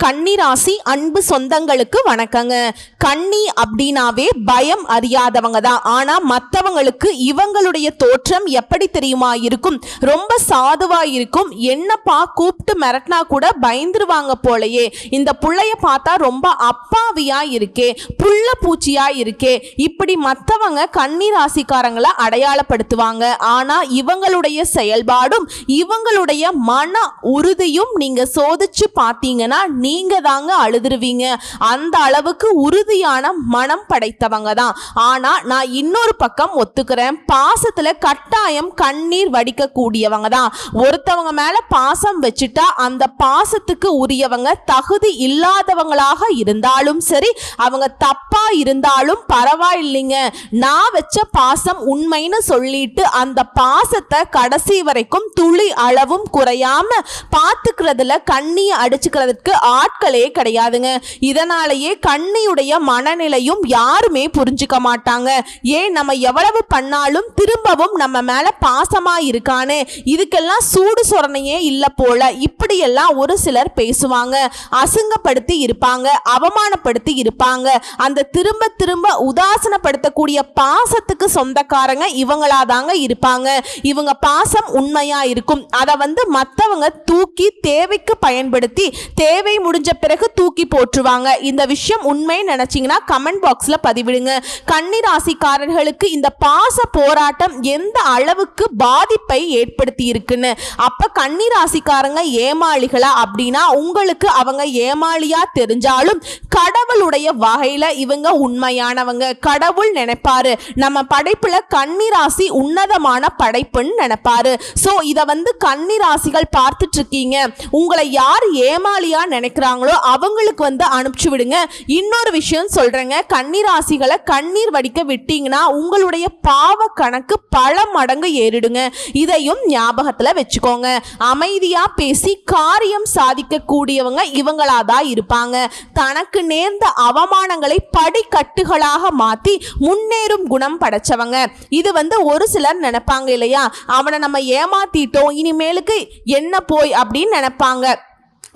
கன்னிராசி அன்பு சொந்தங்களுக்கு வணக்கங்க. கன்னி அப்படின்னாவே பயம் அறியாதவங்க தான். ஆனா மற்றவங்களுக்கு இவங்களுடைய தோற்றம் எப்படி தெரியுமா இருக்கும்? ரொம்ப சாதுவா இருக்கும். என்னப்பா கூப்பிட்டு மிரட்டினா கூட பயந்துருவாங்க போலயே. இந்த புள்ளைய பார்த்தா ரொம்ப அப்பாவியா இருக்கே, புள்ள பூச்சியா இருக்கே, இப்படி மற்றவங்க கன்னி ராசிக்காரங்களை அடையாளப்படுத்துவாங்க. ஆனா இவங்களுடைய செயல்பாடும் இவங்களுடைய மன உறுதியும் நீங்க சோதிச்சு பார்த்தீங்கன்னா நீங்க தாங்க அழுதுருவீங்க. அந்த அளவுக்கு உறுதியான மனம் படைத்தவங்க தான். ஆனா நான் இன்னொரு பக்கம் ஒத்துக்கிறேன், பாசத்துல கட்டாயம் கண்ணீர் வடிக்க கூடியவங்க தான். ஒருத்தவங்க மேல பாசம் வச்சுட்டா அந்த பாசத்துக்கு உரியவங்க தகுதி இல்லாதவங்களாக இருந்தாலும் சரி, அவங்க தப்பா இருந்தாலும் பரவாயில்லைங்க, நான் வச்ச பாசம் உண்மைன்னு சொல்லிட்டு அந்த பாசத்தை கடைசி வரைக்கும் துளி அளவும் குறையாம பார்த்துக்கிறதுல கண்ணியை அடிச்சுக்கிறதுக்கு ஆட்களே கிடையாதுங்க. இதனாலேயே கண்ணியுடைய மனநிலையும் யாருமே புரிஞ்சுக்க மாட்டாங்க. ஏன் நம்ம எவ்வளவு பண்ணாலும் திரும்பவும் நம்ம மேல பாசமா இருக்கானே, இதுக்கெல்லாம் சூடு சொரணையே இல்லை போல, இப்படியெல்லாம் ஒரு சிலர் பேசுவாங்க, அசிங்கப்படுத்தி இருப்பாங்க, அவமானப்படுத்தி இருப்பாங்க. அந்த திரும்ப திரும்ப உதாசனப்படுத்தக்கூடிய பாசத்துக்கு சொந்தக்காரங்க இவங்களாதாங்க இருப்பாங்க. இவங்க பாசம் உண்மையா இருக்கும். அதை மற்றவங்க தூக்கி தேவைக்கு பயன்படுத்தி தேவை முடிஞ்ச பிறகு தூக்கி போட்டுருவாங்க. இந்த விஷயம் உண்மை நினைச்சீங்கன்னா கமெண்ட் பாக்ஸ்ல பதிவிடுங்க. கன்னி ராசிக்காரர்களுக்கு இந்த பாச போராட்டம் எந்த அளவுக்கு பாதிப்பை ஏற்படுத்தி இருக்குன்னு. அப்ப கன்னி ராசிக்காரங்க ஏமாளிகளா அப்படின்னா உங்களுக்கு அவங்க ஏமாளியா தெரிஞ்சாலும் கடவுளுடைய வகையில இவங்க உண்மையானவங்க. கடவுள் நினைப்பாரு நம்ம படைப்புல கன்னி ராசி உன்னதமான படைப்புன்னு நினைப்பாரு. சோ இத கன்னி ராசிகள் பார்த்துட்டு இருக்கீங்க, உங்களை யார் ஏமாளியா நினைக்கிறாங்களோ அவங்களுக்கு அனுப்பிச்சு விடுங்க. இன்னொரு விஷயம் சொல்றேங்க, கன்னி ராசிகளை கண்ணீர் வடிக்க விட்டீங்கன்னா உங்களுடைய பாவ கணக்கு பல மடங்கு ஏறிடுங்க. இதையும் ஞாபகத்துல வச்சுக்கோங்க. அமைதியா பேசி காரியம் சாதிக்க கூடியவங்க இவங்களாதான் இருப்பாங்க. தனக்கு நேர்ந்த அவமானங்களை படிக்கட்டுகளாக மாத்தி முன்னேறும் குணம் படைச்சவங்க. இது ஒரு சிலர் நினைப்பாங்க இல்லையா, அவனை நம்ம ஏமாத்திட்டோம் இனிமேலுக்கு என்ன போய் அப்படின்னு நினைப்பாங்க.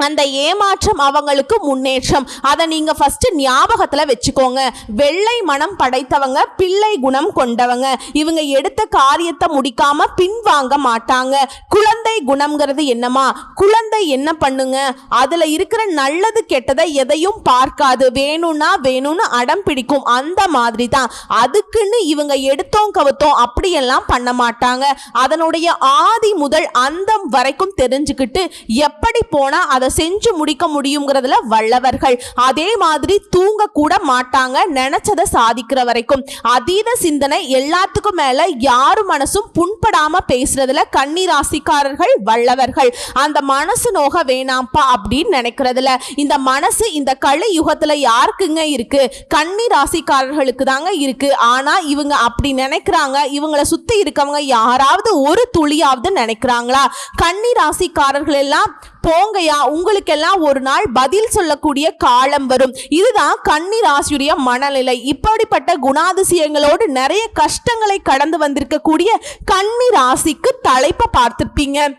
அந்த ஏமாற்றம் அவங்களுக்கு முன்னேற்றம். அதை நீங்க ஃபர்ஸ்ட் ஞாபகத்துல வச்சுக்கோங்க. வெள்ளை மனம் படைத்தவங்க, பிள்ளை குணம் கொண்டவங்க. இவங்க எடுத்த காரியத்தை முடிக்காம பின்வாங்க மாட்டாங்க. குழந்தை குணம்ங்கிறது என்னமா, குழந்தை என்ன பண்ணுங்க, அதுல இருக்கிற நல்லது கெட்டதை எதையும் பார்க்காது, வேணும்னா வேணும்னு அடம் பிடிக்கும். அந்த மாதிரி தான். அதுக்குன்னு இவங்க எடுத்தோம் கவுத்தோம் அப்படியெல்லாம் பண்ண மாட்டாங்க. அதனுடைய ஆதி முதல் அந்தம் வரைக்கும் தெரிஞ்சுக்கிட்டு எப்படி போனா அதை செஞ்சு முடிக்க முடியுங்கிறதுல வல்லவர்கள். அதே மாதிரி தூங்க கூட மாட்டாங்க, நினைச்சதை சாதிக்கிற வரைக்கும். அதீத சிந்தனை, எல்லாத்துக்கும் மேல யாரு மனசும் புண்படாம பேசுறதுல கன்னி ராசிக்காரர்கள் வல்லவர்கள். அந்த மனசு நோக வேணாம்பா அப்படின்னு நினைக்கிறதுல. இந்த மனசு இந்த கலி யுகத்துல யாருக்குங்க இருக்கு? கன்னி ராசிக்காரர்களுக்கு தாங்க இருக்கு. ஆனா இவங்க அப்படி நினைக்கிறாங்க, இவங்களை சுத்தி இருக்கவங்க யாராவது ஒரு துளியாவது நினைக்கிறாங்களா? கன்னி ராசிக்காரர்கள் எல்லாம் போங்கயா, உங்களுக்கெல்லாம் ஒரு நாள் பதில் சொல்லக்கூடிய காலம் வரும். இதுதான் கன்னி ராசியுடைய மனநிலை. இப்படிப்பட்ட குணாதிசயங்களோடு நிறைய கஷ்டங்களை கடந்து வந்திருக்கக்கூடிய கன்னி ராசிக்கு தலைப்பை பார்த்திருப்பீங்க.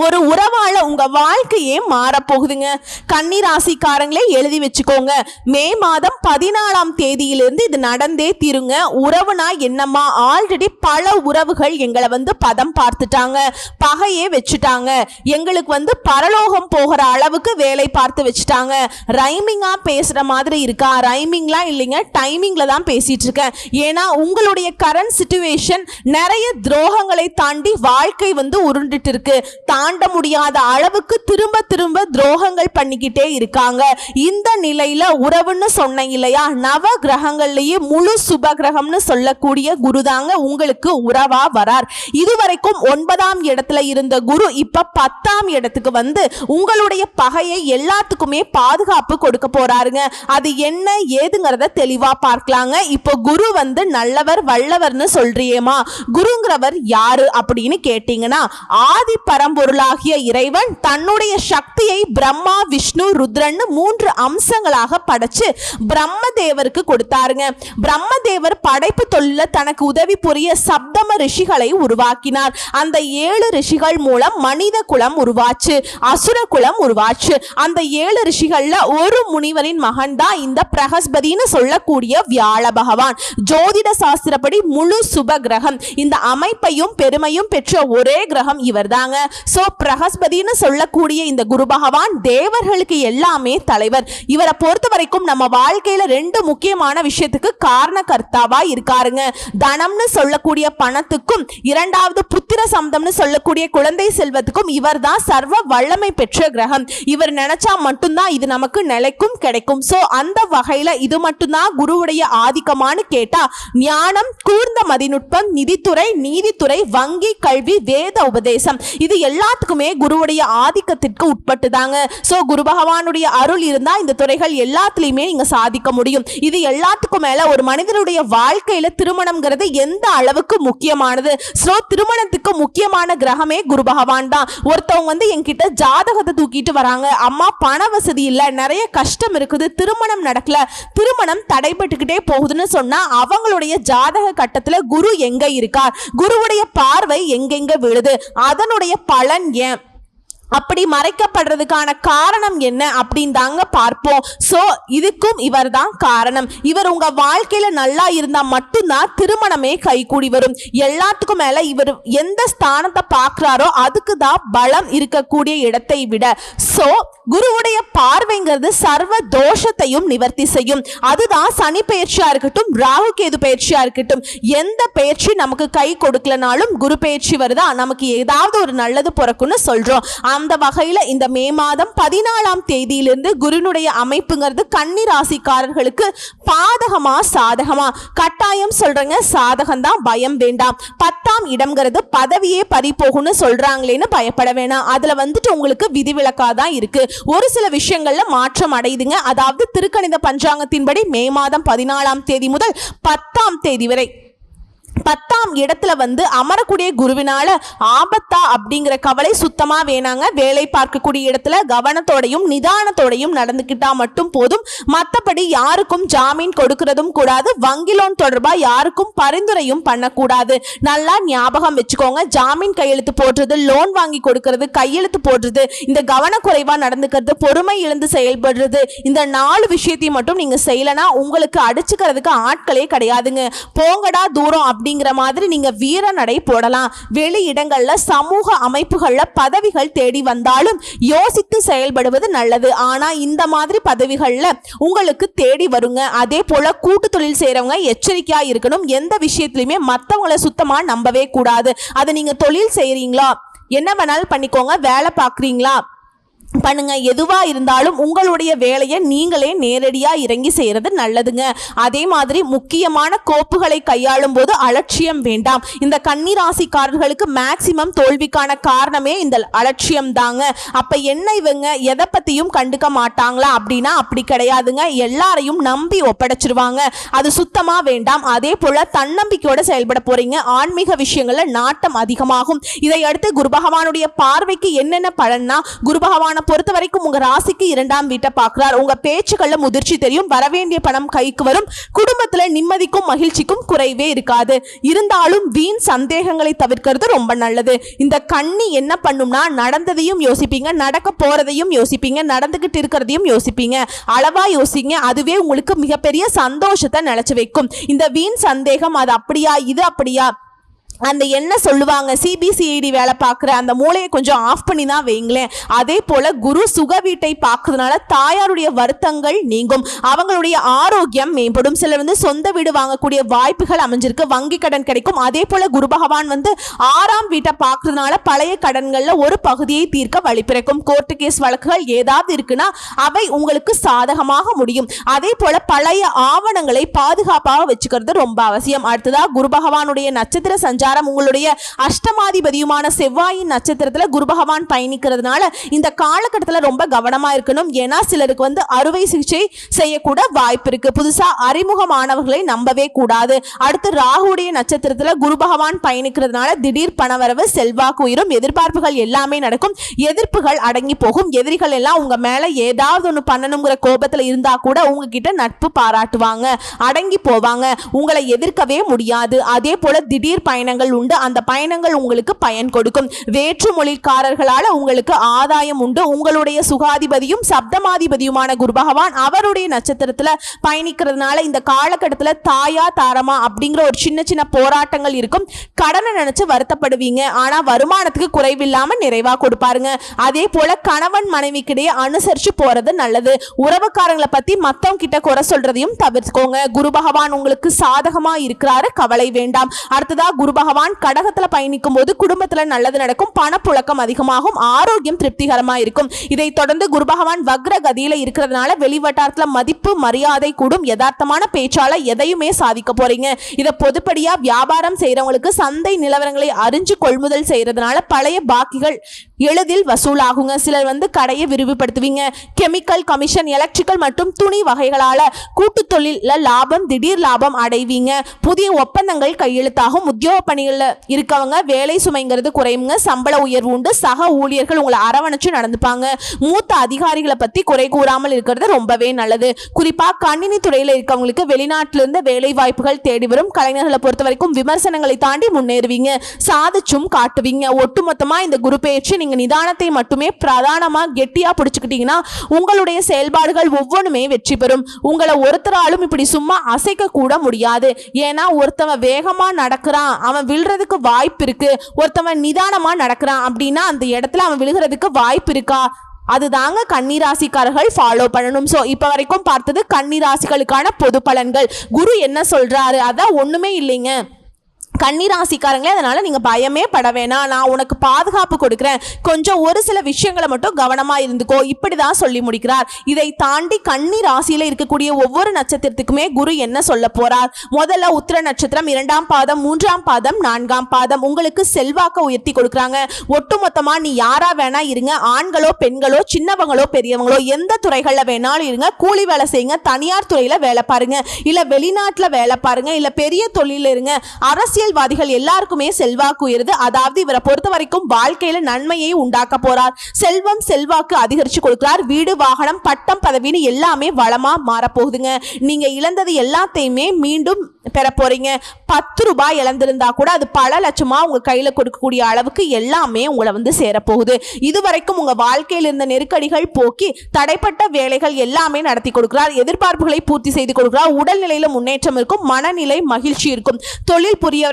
ஒரு உறவால உங்க வாழ்க்கையே மாறப்போகுதுங்க. கன்னி ராசிக்காரங்களே எழுதி வச்சுக்கோங்க. மே மாதம் 14ஆம் தேதியிலிருந்து இது நடந்தே தீருங்க. உறவுனா என்னம்மா, ஆல்ரெடி பல உறவுகள் எங்களை பதம் பார்த்துட்டாங்க, பகையே வச்சுட்டாங்க, எங்களுக்கு பரலோகம் போகிற அளவுக்கு வேலை பார்த்து வச்சுட்டாங்க. ரைமிங்கா பேசுற மாதிரி இருக்கா? ரைமிங்லாம் இல்லைங்க, டைமிங்ல தான் பேசிட்டு இருக்கேன். ஏன்னா உங்களுடைய கரண்ட் சிச்சுவேஷன் நிறைய துரோகங்களை தாண்டி வாழ்க்கை உருண்டுட்டு இருக்கு. தாண்ட முடியாத அளவுக்கு திரும்ப திரும்ப துரோகங்கள் பண்ணிக்கிட்டே இருக்காங்க. இந்த நிலையில உறவுன்னு சொன்ன இல்லையா, நவ கிரகங்கள்லயே முழு சுப கிரகம்னு சொல்லக்கூடிய குருதாங்க உங்களுக்கு உறவா வரார். இதுவரைக்கும் 9ஆம் இடத்துல இருந்த குரு இப்ப 10ஆம் இடத்துக்கு உங்களுடைய பகையை எல்லாத்துக்குமே பாதுகாப்பு கொடுக்க போறாருங்க. அது என்ன ஏதுங்கிறத தெளிவா பார்க்கலாங்க. இப்போ குரு நல்லவர் வல்லவர்னு சொல்றியேமா, குருங்கிறவர் யாரு அப்படின்னு கேட்டீங்கன்னா ஆதி பரம்பொருள் பரம்பொருளாகிய இறைவன் தன்னுடைய சக்தியை பிரம்மா, விஷ்ணு, ருத்ரன்னு 3 அம்சங்களாக படைச்சு பிரம்மதேவருக்கு கொடுத்தாருங்க. பிரம்மதேவர் படைப்பு தொழில தனக்கு உதவி புரிய சப்தம ரிஷிகளை உருவாக்கினார். அந்த 7 ரிஷிகள் மூலம் மனித குலம் உருவாச்சு, அசுர குலம் உருவாச்சு. அந்த 7 ரிஷிகள்ல ஒரு முனிவரின் மகன் தான் இந்த பிரகஸ்பதினு சொல்லக்கூடிய வியாழ பகவான். ஜோதிட சாஸ்திரப்படி முழு சுப கிரகம். இந்த அமைப்பையும் பெருமையும் பெற்ற ஒரே கிரகம் இவர் தாங்க. சோ பிரகஸ்பதினு சொல்லக்கூடிய இந்த குரு பகவான் தேவர்களுக்கு எல்லாமே தலைவர். இவரை பொறுத்த வரைக்கும் நம்ம வாழ்க்கையில 2 முக்கியமான விஷயத்துக்கு காரணகர்த்தாவா இருக்காருங்க. தனம்னு சொல்லக்கூடிய பணத்துக்கும், இரண்டாவது புத்திர சம்பந்தம்னு சொல்லக்கூடிய குழந்தை செல்வத்துக்கும் இவர் தான் சர்வ வல்லமை பெற்ற கிரகம். இவர் நினைச்சா மட்டும்தான் இது நமக்கு நிலைக்கும் கிடைக்கும். சோ அந்த வகையில இது மட்டும்தான் குருவுடைய ஆதிக்கமானு கேட்டா ஞானம், கூர்ந்த மதிநுட்பம், நிதித்துறை, நீதித்துறை, வங்கி, கல்வி, வேத உபதேசம் இது எல்லாத்துக்குமே குருவுடைய ஆதிக்கத்திற்கு உட்பட்டுதாங்க. சோ குரு பகவானுடைய அருள் இருந்தா இந்த துறைகள் எல்லாத்துலயுமே நீங்க சாதிக்க முடியும். இது எல்லாத்துக்கும் மேல ஒரு மனிதனுடைய வாழ்க்கையில திருமணம்ங்கிறது எந்த அளவுக்கு முக்கியமானது. சோ திருமணத்துக்கு முக்கியமான கிரகமே குரு பகவான் தான். ஒருத்தவங்க என்கிட்ட ஜாதகத்தை தூக்கிட்டு வராங்க, அம்மா பண வசதி இல்ல, நிறைய கஷ்டம் இருக்குது, திருமணம் நடக்கல, திருமணம் தடைபட்டுக்கிட்டே போகுதுன்னு சொன்னா அவங்களுடைய ஜாதக கட்டத்துல குரு எங்க இருக்கார், குருவுடைய பார்வை எங்கெங்க விழுது, அதனுடைய பலன் ஏன், அப்படி மறைக்கப்படுறதுக்கான காரணம் என்ன அப்படின்னு தாங்க பார்ப்போம். சோ இதுக்கும் இவர் தான் காரணம். இவர் உங்க வாழ்க்கையில நல்லா இருந்தா மட்டும்தான் திருமணமே கைகூடி வரும். எல்லாத்துக்கும் மேல இவர் எந்த ஸ்தானத்தை பார்க்கிறாரோ அதுக்கு தான் பலம் இருக்கக்கூடிய இடத்தை விட. சோ குருவுடைய பார்வைங்கிறது சர்வ தோஷத்தையும் நிவர்த்தி செய்யும். அதுதான் சனி பயிற்சியா இருக்கட்டும், ராகு கேது பயிற்சியா இருக்கட்டும், எந்த பயிற்சி நமக்கு கை கொடுக்கலனாலும் குரு பயிற்சி வருதா நமக்கு ஏதாவது ஒரு நல்லது பிறக்கும்னு சொல்றோம். அந்த வகையில இந்த மே மாதம் 14ஆம் தேதியிலிருந்து குருனுடைய அமைப்புங்கிறது கன்னி ராசிக்காரர்களுக்கு பாதகமா சாதகமா? கட்டாயம் சொல்றேங்க, சாதகம் தான், பயம் வேண்டாம். 10ஆம் இடம்ங்கிறது பதவியே பறி போகும்னு சொல்றாங்களேன்னு பயப்பட வேணாம். அதுல உங்களுக்கு விதிவிலக்காதான் இருக்கு. ஒரு சில விஷயங்கள்ல மாற்றம் அடையுதுங்க. அதாவது திருக்கணித பஞ்சாங்கத்தின்படி மே மாதம் 14ஆம் தேதி முதல் 10ஆம் தேதி வரை 10ஆம் இடத்துல அமரக்கூடிய குருவினால ஆபத்தா அப்படிங்கிற கவலை சுத்தமா வேணாங்க. வேலை பார்க்கக்கூடிய இடத்துல கவனத்தோடையும் நிதானத்தோடையும் நடந்துக்கிட்டா மட்டும் போதும். மற்றபடி யாருக்கும் ஜாமீன் கொடுக்கறதும் கூடாது, வங்கி லோன் தொடர்பா யாருக்கும் பரிந்துரையும் பண்ணக்கூடாது. நல்லா ஞாபகம் வச்சுக்கோங்க. ஜாமீன் கையெழுத்து போடுறது, லோன் வாங்கி கொடுக்கறது, கையெழுத்து போடுறது, இந்த கவனக்குறைவா நடந்துக்கிறது, பொறுமை இழந்து செயல்படுறது, இந்த 4 விஷயத்தையும் மட்டும் நீங்க செய்யலனா உங்களுக்கு அடிச்சுக்கிறதுக்கு ஆட்களே கிடையாதுங்க. போங்கடா தூரம் அப்படிங்கிற மாதிரி நீங்க வீர நடை போடலாம். வெளி இடங்கள்ல சமூக அமைப்புகள்ல பதவிகள் தேடி வந்தாலும் யோசித்து செயல்படுவது நல்லது. ஆனா இந்த மாதிரி பதவிகள்ல உங்களுக்கு தேடி வருங்க. அதே போல கூட்டு தொழில் செய்யறவங்க எச்சரிக்கையா இருக்கணும். எந்த விஷயத்திலுமே மத்தவங்களை சுத்தமா நம்பவே கூடாது. அதை நீங்க தொழில் செய்யறீங்களா, என்ன வேணாலும் பண்ணிக்கோங்க, வேலை பார்க்குறீங்களா பண்ணுங்க, எதுவா இருந்தாலும் உங்களுடைய வேலையை நீங்களே நேரடியா இறங்கி செய்யறது நல்லதுங்க. அதே மாதிரி முக்கியமான கோப்புகளை கையாளும் போது அலட்சியம் வேண்டாம். இந்த கன்னி ராசிக்காரர்களுக்கு மேக்சிமம் தோல்விக்கான காரணமே இந்த அலட்சியம் தாங்க. அப்ப என்ன இவங்க எதை பத்தியும் கண்டுக்க மாட்டாங்களா அப்படின்னா அப்படி கிடையாதுங்க. எல்லாரையும் நம்பி ஒப்படைச்சிருவாங்க. அது சுத்தமா வேண்டாம். அதே போல தன்னம்பிக்கையோட செயல்பட போறீங்க. ஆன்மீக விஷயங்கள்ல நாட்டம் அதிகமாகும். இதை அடுத்து குரு பகவானுடைய பார்வைக்கு என்னென்ன பலன்னா, குரு பகவான பொறுத்த வரைக்கும் உங்க ராசிக்கு 2ஆம் வீட்டை பார்க்கிறார். உங்க பேச்சுக்கள்ல முதிர்ச்சி தெரியும், வரவேண்டிய பணம் கைக்கு வரும், குடும்பத்துல நிம்மதிக்கும் மகிழ்ச்சிக்கும் குறைவே இருக்காது. இருந்தாலும் வீண் சந்தேகங்களை தவிர்க்கிறது ரொம்ப நல்லது. இந்த கன்னி என்ன பண்ணும்னா, நடந்ததையும் யோசிப்பீங்க, நடக்க போறதையும் யோசிப்பீங்க, நடந்துகிட்டு இருக்கிறதையும் யோசிப்பீங்க. அளவா யோசிங்க, அதுவே உங்களுக்கு மிகப்பெரிய சந்தோஷத்தை நினைச்சு வைக்கும். இந்த வீண் சந்தேகம், அது அப்படியா இது அப்படியா, அந்த என்ன சொல்லுவாங்க சிபிசிஐடி வேலை பார்க்குற அந்த மூளையை கொஞ்சம் ஆஃப் பண்ணி தான் வைங்களேன். அதே போல குரு சுக வீட்டை பார்க்கறதுனால தாயாருடைய வருத்தங்கள் நீங்கும், அவங்களுடைய ஆரோக்கியம் மேம்படும். சிலர் சொந்த வீடு வாங்கக்கூடிய வாய்ப்புகள் அமைஞ்சிருக்கு, வங்கி கடன் கிடைக்கும். அதே போல குரு பகவான் 6ஆம் வீட்டை பார்க்கறதுனால பழைய கடன்கள்ல ஒரு பகுதியை தீர்க்க வழி பிறக்கும். கோர்ட்டு கேஸ் வழக்குகள் ஏதாவது இருக்குன்னா அவை உங்களுக்கு சாதகமாக முடியும். அதே போல பழைய ஆவணங்களை பாதுகாப்பாக வச்சுக்கிறது ரொம்ப அவசியம். அடுத்ததா குரு பகவானுடைய நட்சத்திர சஞ்சார பிரகாரம் உங்களுடைய அஷ்டமாதிபதியுமான செவ்வாயின் நட்சத்திரத்துல குரு பகவான் பயணிக்கிறதுனால இந்த காலகட்டத்தில் ரொம்ப கவனமா இருக்கணும். ஏன்னா சிலருக்கு வந்து அறுவை சிகிச்சை செய்யக்கூட வாய்ப்பு இருக்கு. புதுசா அறிமுகமானவர்களை நம்பவே கூடாது. அடுத்து ராகுடைய நட்சத்திரத்துல குரு பகவான் பயணிக்கிறதுனால திடீர் பணவரவு, செல்வாக்கு உயரும், எதிர்பார்ப்புகள் எல்லாமே நடக்கும், எதிர்ப்புகள் அடங்கி போகும். எதிரிகள் எல்லாம் உங்க மேல ஏதாவது ஒன்று பண்ணணுங்கிற கோபத்துல இருந்தா கூட உங்ககிட்ட நட்பு பாராட்டுவாங்க, அடங்கி போவாங்க, உங்களை எதிர்க்கவே முடியாது. அதே போல திடீர் பயணங்கள் உண்டு, அந்த பயணங்கள் உங்களுக்கு பயன் கொடுக்கும். வேற்று மொழிக்காரர்களால உங்களுக்கு ஆதாயம் உண்டு. உங்களுடைய சுகாதிபதியும் சப்தமாதிபதியுமான குரு பகவான் அவருடைய நட்சத்திரத்துல பயணிக்கிறதுனால இந்த காலகட்டத்தில் தாயா தாரமா அப்படிங்கிற ஒரு சின்ன சின்ன போராட்டங்கள் இருக்கும். கடனை நினைச்சு வருத்தப்படுவீங்க, ஆனா வருமானத்துக்கு குறைவில்லாம நிறைவா கொடுப்பாருங்க. அதே போல கணவன் மனைவிக்கிடையே அனுசரிச்சு போறது நல்லது. உறவுக்காரங்களை பத்தி மத்தவங்க கிட்ட குறை சொல்றதையும் தவிர்த்துக்கோங்க. குரு பகவான் உங்களுக்கு சாதகமா இருக்கிறாரு, கவலை வேண்டாம். அடுத்ததா குரு பகவான் கடகத்துல பயணிக்கும் போது குடும்பத்துல நல்லது நடக்கும், பணப்புழக்கம் அதிகமாகும், ஆரோக்கியம் திருப்திகரமா இருக்கும். இதை தொடர்ந்து குரு பகவான் வக்ர கதியில இருக்கிறதுனால வெளிவட்டாரத்துல மதிப்பு மரியாதை கூடும். யதார்த்தமான பேச்சால எதையுமே சாதிக்க போறீங்க. இதை பொதுப்படியா வியாபாரம் செய்யறவங்களுக்கு சந்தை நிலவரங்களை அறிஞ்சு கொள்முதல் செய்யறதுனால பழைய பாக்கிகள் எளிதில் வசூலாகுங்க. சிலர் வந்து கடையை விரிவுபடுத்துவீங்க. கெமிக்கல், கமிஷன், எலக்ட்ரிக்கல் மற்றும் துணி வகைகளால கூட்டு தொழில லாபம், திடீர் லாபம் அடைவீங்க. புதிய ஒப்பந்தங்கள் கையெழுத்தாகும். உத்தியோக பணிகளில் இருக்கவங்க வேலை சுமைங்கிறது குறையுங்க, சம்பள உயர்வு உண்டு. சக ஊழியர்கள் உங்களை அரவணைச்சு நடந்துப்பாங்க. மூத்த அதிகாரிகளை பத்தி குறை கூறாமல் இருக்கிறது ரொம்பவே நல்லது. குறிப்பா கணினி துறையில இருக்கவங்களுக்கு வெளிநாட்டிலிருந்து வேலை வாய்ப்புகள் தேடி வரும். கலைஞர்களை பொறுத்த வரைக்கும் விமர்சனங்களை தாண்டி முன்னேறுவீங்க, சாதிச்சும் காட்டுவீங்க. ஒட்டுமொத்தமா இந்த குரு பெயர்ச்சி நீங்க நிதானத்தை மட்டுமே பிரதானமா கெட்டியா பிடிச்சுக்கிட்டீங்கன்னா உங்களுடைய செயல்பாடுகள் ஒவ்வொன்றுமே வெற்றி பெறும். உங்களை ஒருத்தராலும் இப்படி சும்மா அசைக்க கூட முடியாது. ஏன்னா ஒருத்தவன் வேகமா நடக்கிறான், அவன் விழுறதுக்கு வாய்ப்பு இருக்கு. ஒருத்தவன் நிதானமா நடக்கிறான் அப்படின்னா அந்த இடத்துல அவன் விழுகிறதுக்கு வாய்ப்பு இருக்கா? அதுதாங்க கன்னிராசிக்காரர்கள் ஃபாலோ பண்ணணும். ஸோ இப்போ வரைக்கும் பார்த்தது கன்னிராசிகளுக்கான பொது பலன்கள். குரு என்ன சொல்றாரு? அதான் ஒண்ணுமே இல்லைங்க கன்னிராசிக்காரங்களே. அதனால நீங்க பயமே பட வேணாம், நான் உனக்கு பாதுகாப்பு கொடுக்கிறேன், கொஞ்சம் ஒரு சில விஷயங்களை மட்டும் கவனமா இருந்துக்கோ, இப்படிதான் சொல்லி முடிக்கிறார். இதை தாண்டி கன்னி ராசியில இருக்கக்கூடிய ஒவ்வொரு நட்சத்திரத்துக்குமே குரு என்ன சொல்ல போறார்? முதல்ல உத்திர நட்சத்திரம் 2ஆம் பாதம், 3ஆம் பாதம், 4ஆம் பாதம் உங்களுக்கு செல்வாக்க உயர்த்தி கொடுக்குறாங்க. ஒட்டுமொத்தமா நீ யாரா வேணா இருங்க, ஆண்களோ பெண்களோ சின்னவங்களோ பெரியவங்களோ எந்த துறைகள்ல வேணாலும் இருங்க, கூலி வேலை செய்யுங்க, தனியார் துறையில வேலை பாருங்க, இல்ல வெளிநாட்டுல வேலை பாருங்க, இல்ல பெரிய தொழில இருங்க, அரசியல் வாதிகள் எல்லாருக்குமே செல்வாக்கு உயருது. அதாவது இவரை பொறுத்த வரைக்கும் வாழ்க்கையில நன்மையை உண்டாக்க போறார். செல்வம் செல்வாக்கு அதிகரிச்சு கொடுக்கிறார். வீடு, வாகனம், பட்டம், பதவின்னு எல்லாமே வளமா மாறப்போகுதுங்க. நீங்க இழந்தது எல்லாத்தையுமே மீண்டும் பெற போறீங்க. 10 ரூபாய் இழந்திருந்தா கூட அது பல லட்சமா உங்க கையில கொடுக்கக்கூடிய அளவுக்கு எல்லாமே உங்களை வந்து சேரப்போகுது. இதுவரைக்கும் உங்க வாழ்க்கையில் இருந்த நெருக்கடிகள் போக்கி தடைப்பட்ட வேலைகள் எல்லாமே நடத்தி கொடுக்கிறார். எதிர்பார்ப்புகளை பூர்த்தி செய்து கொடுக்கிறார். உடல்நிலையில முன்னேற்றம் இருக்கும், மனநிலை மகிழ்ச்சி இருக்கும். தொழில் புரியவர்களுக்கு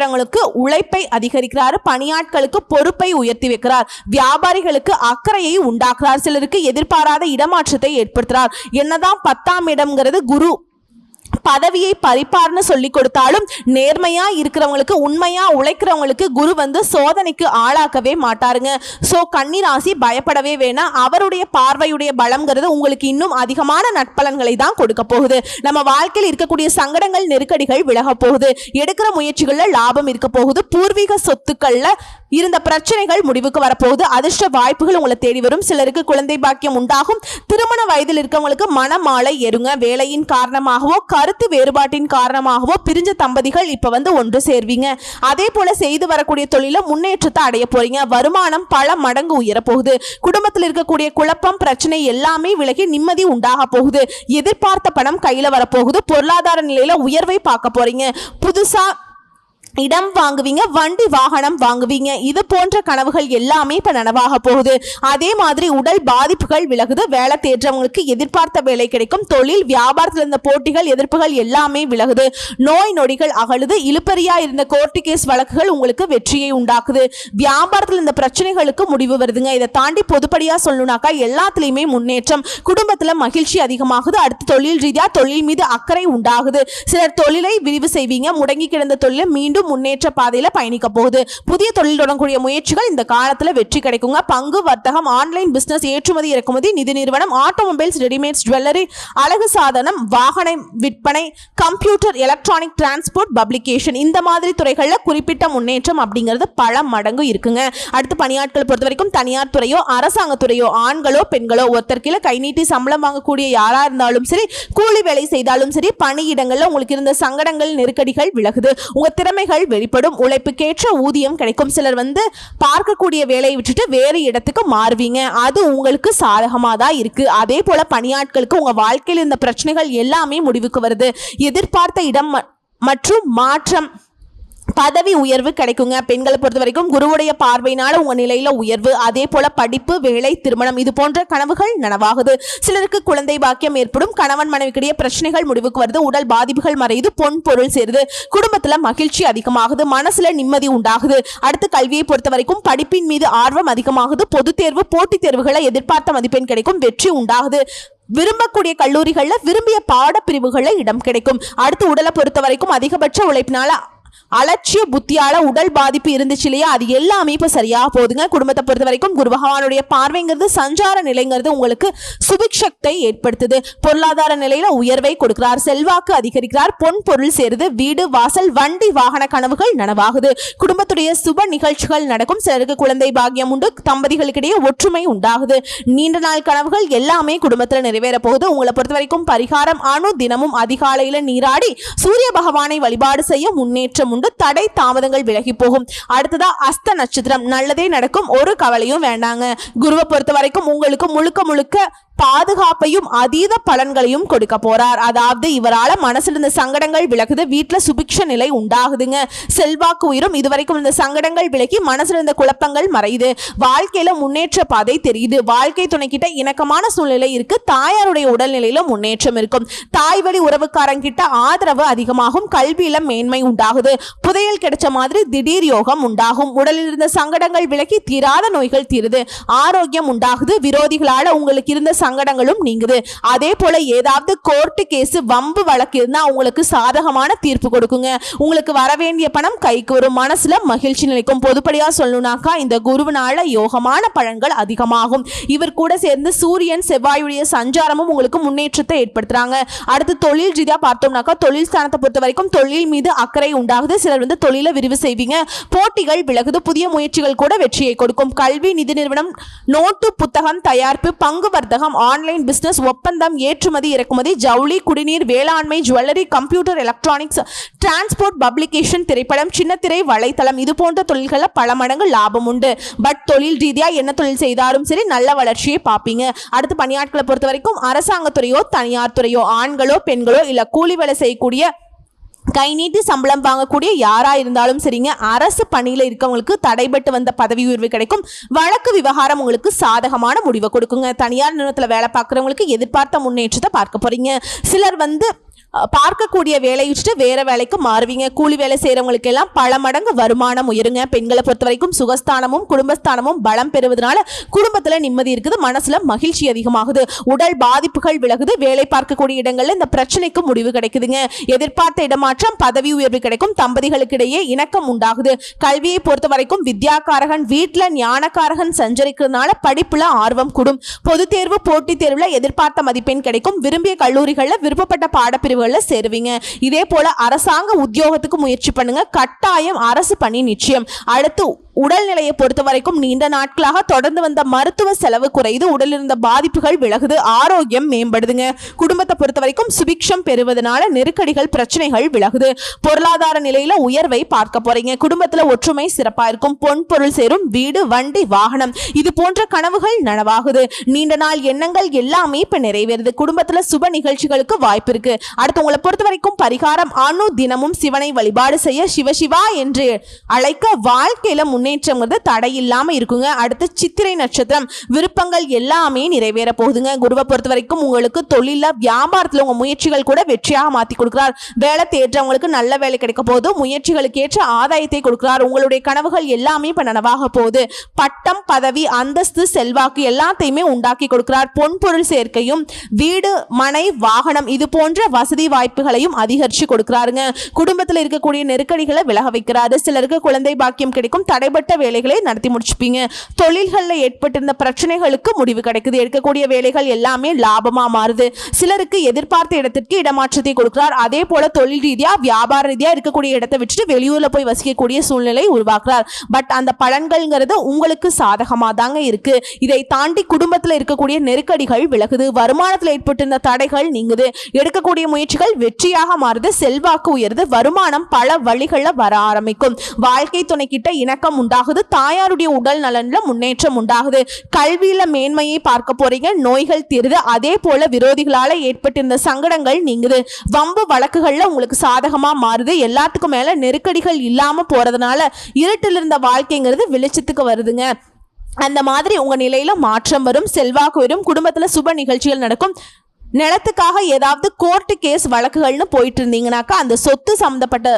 உழைப்பை அதிகரிக்கிறார். பணியாட்களுக்கு பொறுப்பை உயர்த்தி வைக்கிறார். வியாபாரிகளுக்கு அக்கறையை உண்டாக்குறார். சிலருக்கு எதிர்பாராத இடமாற்றத்தை ஏற்படுத்துறார். என்னதான் 10ஆம் இடம்ங்கிறது குரு பதவியை பறிப்பார்னு சொல்லி கொடுத்தாலும் நேர்மையா இருக்கிறவங்களுக்கு, உண்மையா உழைக்கிறவங்களுக்கு குரு வந்து சோதனைக்கு ஆளாக்கவே மாட்டாருங்க. சோ கன்னிராசி பயப்படவே வேணாம். அவருடைய பார்வையுடைய பலம்ங்கிறது உங்களுக்கு இன்னும் அதிகமான நட்பலன்களை தான் கொடுக்க போகுது. நம்ம வாழ்க்கையில் இருக்கக்கூடிய சங்கடங்கள், நெருக்கடிகள் விலக போகுது. எடுக்கிற முயற்சிகள்ல லாபம் இருக்க போகுது. பூர்வீக சொத்துக்கள்ல இருந்த பிரச்சனைகள் முடிவுக்கு வரப்போகுது. அதிர்ஷ்ட வாய்ப்புகள் உங்களை தேடி வரும். சிலருக்கு குழந்தை பாக்கியம் உண்டாகும். திருமண வயதில் இருக்கவங்களுக்கு மனமாலை ஏறுங்க. வேலையின் காரணமாகவோ கருத்து வேறுபாட்டின் காரணமாகவோ பிரிஞ்ச தம்பதிகள் இப்ப வந்து ஒன்று சேர்வீங்க. அதே போல செய்து வரக்கூடிய தொழில முன்னேற்றத்தை அடைய போறீங்க. வருமானம் பல மடங்கு உயர போகுது. குடும்பத்தில் இருக்கக்கூடிய குழப்பம், பிரச்சனை எல்லாமே விலகி நிம்மதி உண்டாக போகுது. எதிர்பார்த்த பணம் கையில வரப்போகுது. பொருளாதார நிலையில உயர்வை பார்க்க போறீங்க. புதுசா இடம் வாங்குவீங்க, வண்டி வாகனம் வாங்குவீங்க. இது போன்ற கனவுகள் எல்லாமே இப்ப நனவாக போகுது. அதே மாதிரி உடல் பாதிப்புகள் விலகுது. வேலை தேடுறவங்களுக்கு எதிர்பார்த்த வேலை கிடைக்கும். தொழில் வியாபாரத்தில் இருந்த போட்டிகள், எதிர்ப்புகள் எல்லாமே விலகுது. நோய் நொடிகள் அகலுது. இழுப்பறியா இருந்த கோர்ட்டு கேஸ் வழக்குகள் உங்களுக்கு வெற்றியை உண்டாக்குது. வியாபாரத்தில் இருந்த பிரச்சனைகளுக்கு முடிவு வருதுங்க. இதை தாண்டி பொதுப்படியா சொல்லணும்னாக்கா எல்லாத்துலயுமே முன்னேற்றம். குடும்பத்துல மகிழ்ச்சி அதிகமாகுது. அடுத்து தொழில் ரீதியா தொழில் மீது அக்கறை உண்டாகுது. சிலர் தொழிலை விரிவு செய்வீங்க. முடங்கி கிடந்த தொழிலை மீண்டும் முன்னேற்ற பாதையில பயணிக்க போகுது. புதிய தொழில் தொடங்கக்கூடிய முயற்சிகள் இந்த காலத்துல வெற்றி கிடைக்குங்க. பங்கு வர்த்தகம், ஆன்லைன் பிசினஸ், ஏற்றுமதி இறக்குமதி, நிதி நிறுவனம், ஆட்டோமொபைல்ஸ், ரெடிமேட்ஸ், ஜுவல்லரி, அழகு சாதனம், வாகன விற்பனை, கம்ப்யூட்டர், எலக்ட்ரானிக், டிரான்ஸ்போர்ட், பப்ளிகேஷன், இந்த மாதிரி துறைகள்ல குறிப்பிட்ட முன்னேற்றம் அப்படிங்கிறது பல மடங்கு இருக்குங்க. அடுத்து பணியாட்களை பொறுத்த வரைக்கும் தனியார் துறையோ அரசாங்க துறையோ ஆண்களோ பெண்களோ ஒருத்தர் கீழே கை நீட்டி சம்பளம் வாங்கக்கூடிய யாரா இருந்தாலும் சரி, கூலி வேலை செய்தாலும் சரி, பணியிடங்கள்ல உங்களுக்கு இருந்த சங்கடங்கள் நெருக்கடிகள் விலகுது. உங்க திறமைகள் வெளிப்படும். உழைப்புக்கேற்ற ஊதியம் கிடைக்கும். சிலர் பார்க்கக்கூடிய வேலையை விட்டுட்டு வேறு இடத்துக்கு மாறுவீங்க. அது உங்களுக்கு சாதகமா தான் இருக்கு. அதே போல பணியாட்களுக்கு உங்க வாழ்க்கையில் இருந்த பிரச்சனைகள் எல்லாமே முடிவுக்கு வருது. எதிர்பார்த்த இடம் மற்றும் மாற்றம், பதவி உயர்வு கிடைக்குங்க. பெண்களை பொறுத்த வரைக்கும் குருவுடைய பார்வையினால உங்க நிலையில உயர்வு. அதே போல படிப்பு, வேலை, திருமணம் இது போன்ற கனவுகள் நனவாகுது. சிலருக்கு குழந்தை பாக்கியம் ஏற்படும். கணவன் மனைவிக்கிடையே பிரச்சனைகள் முடிவுக்கு வருது. உடல் பாதிப்புகள் மறையுது. பொன் பொருள் சேருது. குடும்பத்துல மகிழ்ச்சி அதிகமாகுது. மனசுல நிம்மதி உண்டாகுது. அடுத்து கல்வியை பொறுத்த வரைக்கும் படிப்பின் மீது ஆர்வம் அதிகமாகுது. பொது தேர்வு, போட்டித் தேர்வுகளை எதிர்பார்த்த மதிப்பெண் கிடைக்கும். வெற்றி உண்டாகுது. விரும்பக்கூடிய கல்லூரிகள்ல விரும்பிய பாடப்பிரிவுகளை இடம் கிடைக்கும். அடுத்து உடலை பொறுத்த வரைக்கும் அதிகபட்ச உழைப்பினால அலட்சிய புத்தியால உடல் பாதிப்பு இருந்துச்சு இல்லையா, அது எல்லாமே இப்ப சரியா போகுதுங்க. குடும்பத்தை பொறுத்த வரைக்கும் குரு பகவானுடைய பார்வைங்கிறது, சஞ்சார நிலைங்கிறது உங்களுக்கு சுபிக்ஷத்தை ஏற்படுத்துது. பொருளாதார நிலையில உயர்வை கொடுக்கிறார். செல்வாக்கு அதிகரிக்கிறார். பொன் பொருள் சேருது. வீடு, வாசல், வண்டி, வாகன கனவுகள் நனவாகுது. குடும்பத்துடைய சுப நிகழ்ச்சிகள் நடக்கும். சிலருக்கு குழந்தை பாக்கியம் உண்டு. தம்பதிகளுக்கிடையே ஒற்றுமை உண்டாகுது. நீண்ட நாள் கனவுகள் எல்லாமே குடும்பத்துல நிறைவேற போகுது. உங்களை பொறுத்த வரைக்கும் பரிகாரம், தினமும் அதிகாலையில நீராடி சூரிய பகவானை வழிபாடு செய்ய முன்னேற்றம். தடை தாமதங்கள் விலகி போகும். அடுத்ததா அஸ்த நட்சத்திரம். நல்லதே நடக்கும். ஒரு கவலையும் வேண்டாங்க. குருவை பொறுத்த வரைக்கும் உங்களுக்கு முழுக்க முழுக்க பாதுகாப்பையும் அதீத பலன்களையும் கொடுக்க போறார். அதாவது இவரால மனசுல இருந்த சங்கடங்கள் விலகுது. வீட்டுல சுபிக்ஷ நிலை உண்டாகுதுங்க. செல்வாக்கு உயரும். இதுவரைக்கும் இந்த சங்கடங்கள் விலகி மனசுல இருந்த குழப்பங்கள் மறையுது. வாழ்க்கையில முன்னேற்ற பாதை தெரியுது. வாழ்க்கை துணைக்கிட்ட இணக்கமான சூழ்நிலை இருக்கு. தாயாருடைய உடல்நிலையில முன்னேற்றம் இருக்கும். தாய் வழி உறவுக்காரங்கிட்ட ஆதரவு அதிகமாகும். கல்வியில மேன்மை உண்டாகுது. புதையல் கிடைச்ச மாதிரி திடீர் யோகம் உண்டாகும். உடலில் இருந்த சங்கடங்கள் விலகி தீராத நோய்கள் தீருது. ஆரோக்கியம் உண்டாகுது. விரோதிகளால உங்களுக்கு இருந்த சங்கடங்களும் நீங்குது. அதே போல ஏதாவது கோர்ட்டு கேஸ், வம்பு வழக்கு இருந்தா உங்களுக்கு சாதகமான தீர்ப்பு கொடுக்குங்க. உங்களுக்கு வர வேண்டிய பணம் கைக்கு வரும். மனசுல மகிழ்ச்சி நிலைக்கும். பொதுப்படியா சொல்லணும்னாக்கா இந்த குருவினால யோகமான பலன்கள் அதிகமாகும். இவர் கூட சேர்ந்து சூரியன், செவ்வாயுடைய சஞ்சாரமும் உங்களுக்கு முன்னேற்றத்தை ஏற்படுத்துறாங்க. அடுத்து தொழில் ரீதியா பார்த்தோம்னாக்கா தொழில் ஸ்தானத்தை பொறுத்த வரைக்கும் தொழில் மீது அக்கறை உண்டாகுது. சிலர் தொழிலை விரிவு செய்வீங்க. போட்டிகள் விலகுது. புதிய முயற்சிகள் கூட வெற்றியை கொடுக்கும். கல்வி, நிதி நிறுவனம், நோட்டு புத்தகம் தயாரிப்பு, பங்கு வர்த்தகம், ஆன்லைன் பிசினஸ், ஒப்பந்தம், ஏற்றுமதி இறக்குமதி, ஜவுளி, குடிநீர், வேளாண்மை, jewellery, computer, electronics, transport, publication, திரைப்படம், சின்னத்திரை, வலைத்தளம் இது போன்ற தொழில்களில் பல மடங்கு லாபம் உண்டு. பட் தொழில் ரீதியா என்ன தொழில் செய்தாலும் சரி நல்ல வளர்ச்சியை பார்ப்பீங்க. அடுத்து பணியாட்களை பொறுத்த வரைக்கும் அரசாங்கத்துறையோ தனியார் துறையோ ஆண்களோ பெண்களோ இல்ல கூலி வேலை செய்யக்கூடிய கை நீட்டி சம்பளம் வாங்கக்கூடிய யாரா இருந்தாலும் சரிங்க, அரசு பணியில இருக்கவங்களுக்கு தடைபட்டு வந்த பதவி உயர்வு கிடைக்கும். வழக்கு விவகாரம் உங்களுக்கு சாதகமான முடிவை கொடுக்குங்க. தனியார் நிறுவனத்துல வேலை பார்க்குறவங்களுக்கு எதிர்பார்த்த முன்னேற்றத்தை பார்க்க போறீங்க. சிலர் பார்க்கக்கூடிய வேலையை வச்சுட்டு வேற வேலைக்கு மாறுவீங்க. கூலி வேலை செய்யறவங்களுக்கு எல்லாம் பல மடங்கு வருமானம் உயருங்க. பெண்களை பொறுத்த வரைக்கும் சுகஸ்தானமும் குடும்பஸ்தானமும் பலம் பெறுவதனால குடும்பத்துல நிம்மதி இருக்குது. மனசுல மகிழ்ச்சி அதிகமாகுது. உடல் பாதிப்புகள் விலகுது. வேலை பார்க்கக்கூடிய இடங்கள்ல இந்த பிரச்சனைக்கு முடிவு கிடைக்குதுங்க. எதிர்பார்த்த இடமாற்றம், பதவி உயர்வு கிடைக்கும். தம்பதிகளுக்கு இடையே இணக்கம் உண்டாகுது. கல்வியை பொறுத்த வரைக்கும் வித்யாகாரகன் வீட்டுல ஞானகாரகன் சஞ்சரிக்கிறதுனால படிப்புல ஆர்வம் கூடும். பொது தேர்வு, போட்டித் தேர்வுல எதிர்பார்த்த மதிப்பெண் கிடைக்கும். விரும்பிய கல்லூரிகள்ல விருப்பப்பட்ட பாடப்பிரிவு சேருவீங்க. இதே போல அரசாங்க உத்தியோகத்துக்கு முயற்சி பண்ணுங்க. கட்டாயம் அரசு பணி நிச்சயம். அடுத்து உடல்நிலையை பொறுத்த வரைக்கும் நீண்ட நாட்களாக தொடர்ந்து வந்த மருத்துவ செலவு குறையுது. உடலில் இருந்த பாதிப்புகள் விலகுது. ஆரோக்கியம் மேம்படுதுங்க. குடும்பத்தை பொறுத்த வரைக்கும் சுபிக்ஷம் பெறுவதனால நெருக்கடிகள், பிரச்சனைகள் விலகுது. பொருளாதார நிலையில உயர்வை பார்க்க போறீங்க. குடும்பத்துல ஒற்றுமை சிறப்பா இருக்கும். பொன் பொருள் சேரும். வீடு, வண்டி, வாகனம் இது போன்ற கனவுகள் நனவாகுது. நீண்ட நாள் எண்ணங்கள் எல்லாமே இப்ப நிறைவேறுது. குடும்பத்துல சுப நிகழ்ச்சிகளுக்கு வாய்ப்பு இருக்கு. அடுத்து உங்களை பொறுத்த வரைக்கும் பரிகாரம், தினமும் சிவனை வழிபாடு செய்ய, சிவசிவா என்று அழைக்க வாழ்க்கையில முன்னே முன்னேற்றம்ங்கிறது தடை இல்லாம இருக்குங்க. அடுத்து சித்திரை நட்சத்திரம், விருப்பங்கள் எல்லாமே நிறைவேற போகுதுங்க. குருவை பொறுத்த வரைக்கும் உங்களுக்கு தொழில வியாபாரத்துல உங்க முயற்சிகள் கூட வெற்றியாக மாத்தி கொடுக்கிறார். வேலை தேடுறவங்களுக்கு நல்ல வேலை கிடைக்க போகுது. முயற்சிகளுக்கு ஏற்ற ஆதாயத்தை கொடுக்கிறார். உங்களுடைய கனவுகள் எல்லாமே இப்ப நனவாக போகுது. பட்டம், பதவி, அந்தஸ்து, செல்வாக்கு எல்லாத்தையுமே உண்டாக்கி கொடுக்கிறார். பொன்பொருள் சேர்க்கையும் வீடு, மனை, வாகனம் இது போன்ற வசதி வாய்ப்புகளையும் அதிகரிச்சு கொடுக்கிறாருங்க. குடும்பத்தில் இருக்கக்கூடிய நெருக்கடிகளை விலக வைக்கிறாரு. சிலருக்கு குழந்தை பாக்கியம் கிடைக்கும். தடைப்பட்ட வேலைகளை நடத்தி முடிச்சுப்பீங்க. தொழில்களில் ஏற்பட்டிருந்த பிரச்சனைகளுக்கு முடிவு கிடைக்குது. எடுக்கக்கூடிய வேலைகள் எல்லாமே லாபமா மாறுது. சிலருக்கு எதிர்பார்த்த இடத்திற்கு இடமாற்றத்தை கொடுக்கிறார். அதே போல தொழில் ரீதியா வியாபார ரீதியா இருக்கக்கூடிய இடத்தை விட்டுட்டு வெளியூர்ல போய் வசிக்கக்கூடிய சூழ்நிலை உருவாக்குறார். பட் அந்த பலன்கள்ங்கிறது உங்களுக்கு சாதகமா தாங்க இருக்கு. இதை தாண்டி குடும்பத்தில் இருக்கக்கூடிய நெருக்கடிகள் விலகுது. வருமானத்தில் ஏற்பட்டிருந்த தடைகள் நீங்குது. எடுக்கக்கூடிய முயற்சிகள் வெற்றியாக மாறுது. செல்வாக்கு உயருது. வருமானம் பல வழிகளில் வர ஆரம்பிக்கும். வாழ்க்கை துணை கிட்ட இணக்கம் உண்டாகுது. தாயாருடைய உடல் நலன்ல முன்னேற்றம் உண்டாகுது. கல்வியில மேன்மையை பார்க்க போறீங்க. நோய்கள் தீருது. அதே போல விரோதிகளால ஏற்பட்டிருந்த சங்கடங்கள் நீங்குது. வம்பு வழக்குகள்ல உங்களுக்கு சாதகமா மாறுது. எல்லாத்துக்கும் மேல நெருக்கடிகள் இல்லாம போறதுனால இருட்டில் இருந்த வாழ்க்கைங்கிறது வெளிச்சத்துக்கு வருதுங்க. அந்த மாதிரி உங்க நிலையில மாற்றம் வரும். செல்வாக்கு வரும். குடும்பத்துல சுப நிகழ்ச்சிகள் நடக்கும். நிலத்துக்காக ஏதாவது கோர்ட்டு கேஸ் வழக்குகள்னு போயிட்டு இருந்தீங்கன்னாக்கா அந்த சொத்து சம்மந்தப்பட்ட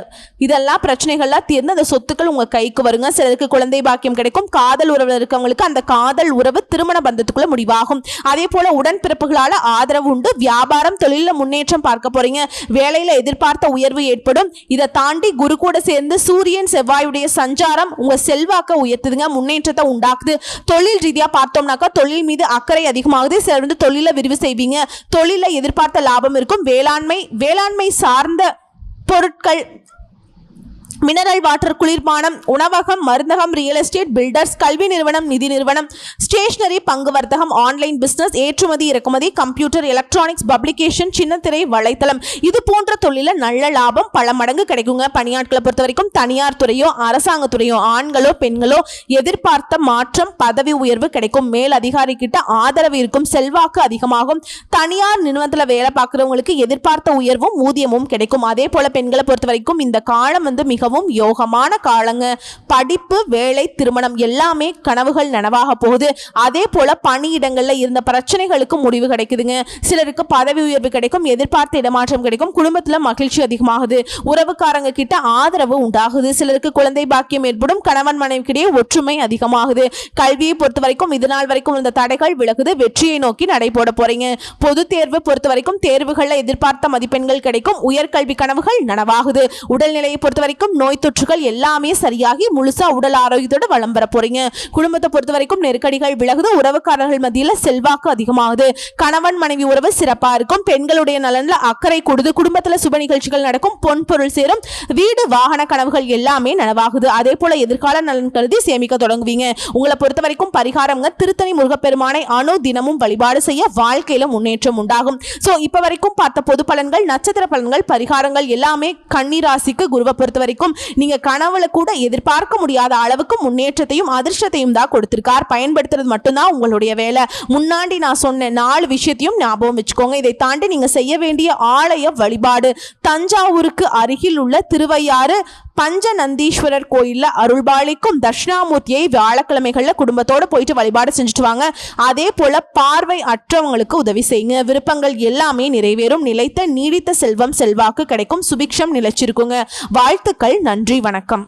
இதெல்லாம் பிரச்சனைகள்லாம் தீர்ந்து அந்த சொத்துக்கள் உங்க கைக்கு வருங்க. சிலருக்கு குழந்தை பாக்கியம் கிடைக்கும். காதல் உறவில் இருக்கவங்களுக்கு அந்த காதல் உறவு திருமண பந்தத்துக்குள்ள முடிவாகும். அதே போல உடன்பிறப்புகளால ஆதரவு உண்டு. வியாபாரம், தொழில முன்னேற்றம் பார்க்க போறீங்க. வேலையில எதிர்பார்த்த உயர்வு ஏற்படும். இதை தாண்டி குரு கூட சேர்ந்து சூரியன் செவ்வாயுடைய சஞ்சாரம் உங்க செல்வாக்க உயர்த்துதுங்க. முன்னேற்றத்தை உண்டாக்குது. தொழில் ரீதியா பார்த்தோம்னாக்கா தொழில் மீது அக்கறை அதிகமாகுது. சிலர் வந்து தொழில விரிவு செய்வீங்க. தொழில எதிர்பார்த்த லாபம் இருக்கும். வேளாண்மை சார்ந்த பொருட்கள், மினரல் வாட்டர், குளிர்பானம், உணவகம், மருந்தகம், ரியல் எஸ்டேட், பில்டர்ஸ், கல்வி நிறுவனம், நிதி நிறுவனம், ஸ்டேஷனரி, பங்கு வர்த்தகம், ஆன்லைன் பிசினஸ், ஏற்றுமதி இறக்குமதி, கம்ப்யூட்டர், எலக்ட்ரானிக்ஸ், பப்ளிகேஷன், சின்னத்திரை, வலைத்தளம் இது போன்ற தொழில நல்ல லாபம் பல மடங்கு கிடைக்குங்க. பணியாட்களை பொறுத்த வரைக்கும் தனியார் துறையோ அரசாங்க துறையோ ஆண்களோ பெண்களோ எதிர்பார்த்த மாற்றம், பதவி உயர்வு கிடைக்கும். மேல் அதிகாரி கிட்ட ஆதரவு இருக்கும். செல்வாக்கு அதிகமாகும். தனியார் நிறுவனத்தில் வேலை பார்க்குறவங்களுக்கு எதிர்பார்த்த உயர்வும் ஊதியமும் கிடைக்கும். அதே போல பெண்களை பொறுத்த வரைக்கும் இந்த காலம் வந்து மிகவும் யோகமான காலங்க. படிப்பு, வேலை, திருமணம் எல்லாமே கனவுகள் நனவாக போகுது. அதே போல பணியிடங்கள்ல இருந்த பிரச்சனைகளுக்கு முடிவு கிடைக்குதுங்க. சிலருக்கு பதவி உயர்வு கிடைக்கும். எதிர்பார்த்த இடமாற்றம் கிடைக்கும். குடும்பத்துல மகிழ்ச்சி அதிகமாகுது. உறவுக்காரங்க கிட்ட ஆதரவு உண்டாகுது. சிலருக்கு குழந்தை பாக்கியம் ஏற்படும். கணவன் மனைவிக்கிடையே ஒற்றுமை அதிகமாகுது. கல்வியை பொறுத்த வரைக்கும் இதனால் வரைக்கும் இந்த தடைகள் விலகுது. வெற்றியை நோக்கி நடைபோட போறீங்க. பொது தேர்வு பொறுத்த வரைக்கும் தேர்வுகள்ல எதிர்பார்த்த மதிப்பெண்கள் கிடைக்கும். உயர்கல்வி கனவுகள் நனவாகுது. உடல்நிலையை பொறுத்த வரைக்கும் நோய் தொற்றுகள் எல்லாமே சரியாகி முழுசா உடல் ஆரோக்கியத்தோட வளம் பெற போறீங்க. குடும்பத்தை பொறுத்த வரைக்கும் நெருக்கடிகள் விலகுது. உறவுக்காரர்கள் மத்தியில செல்வாக்கு அதிகமாகுது. கணவன் மனைவி உறவு சிறப்பா இருக்கும். பெண்களுடைய நலன்ல அக்கறை கூடுது. குடும்பத்துல சுப நிகழ்ச்சிகள் நடக்கும். பொன் பொருள் சேரும். வீடு, வாகன கனவுகள் எல்லாமே நனவாகுது. அதே போல எதிர்கால நலன் கருதி சேமிக்க தொடங்குவீங்க. உங்களை பொறுத்த வரைக்கும் பரிகாரம்ங்க, திருத்தணி முருகப்பெருமானை தினமும் வழிபாடு செய்ய வாழ்க்கையில முன்னேற்றம் உண்டாகும். சோ இப்ப வரைக்கும் பார்த்த பொது பலன்கள், நட்சத்திர பலன்கள், பரிகாரங்கள் எல்லாமே கன்னி ராசிக்கு குருவை பொறுத்த வரைக்கும் நீங்க கனவுல கூட எதிர்பார்க்க முடியாத அளவுக்கு முன்னேற்றத்தையும் அதிர்ஷ்டத்தையும் தான் கொடுத்திருக்கார். பயன்படுத்துறது மட்டும்தான் உங்களுடைய வேலை. முன்னாடி நான் சொன்ன 4 விஷயத்தையும் ஞாபகம் வச்சுக்கோங்க. இதை தாண்டி நீங்க செய்ய வேண்டிய ஆலய வழிபாடு, தஞ்சாவூருக்கு அருகில் உள்ள திருவையாறு பஞ்சநந்தீஸ்வரர் கோயில்ல அருள்பாலிக்கும் தட்சிணாமூர்த்தியை வியாழக்கிழமைகள்ல குடும்பத்தோட போயிட்டு வழிபாடு செஞ்சுட்டு வாங்க. அதே போல பார்வை அற்றவங்களுக்கு உதவி செய்யுங்க. விருப்பங்கள் எல்லாமே நிறைவேறும். நிலைத்த நீடித்த செல்வம், செல்வாக்கு கிடைக்கும். சுபிக்ஷம் நிலைச்சிருக்குங்க. வாழ்த்துக்கள். நன்றி, வணக்கம்.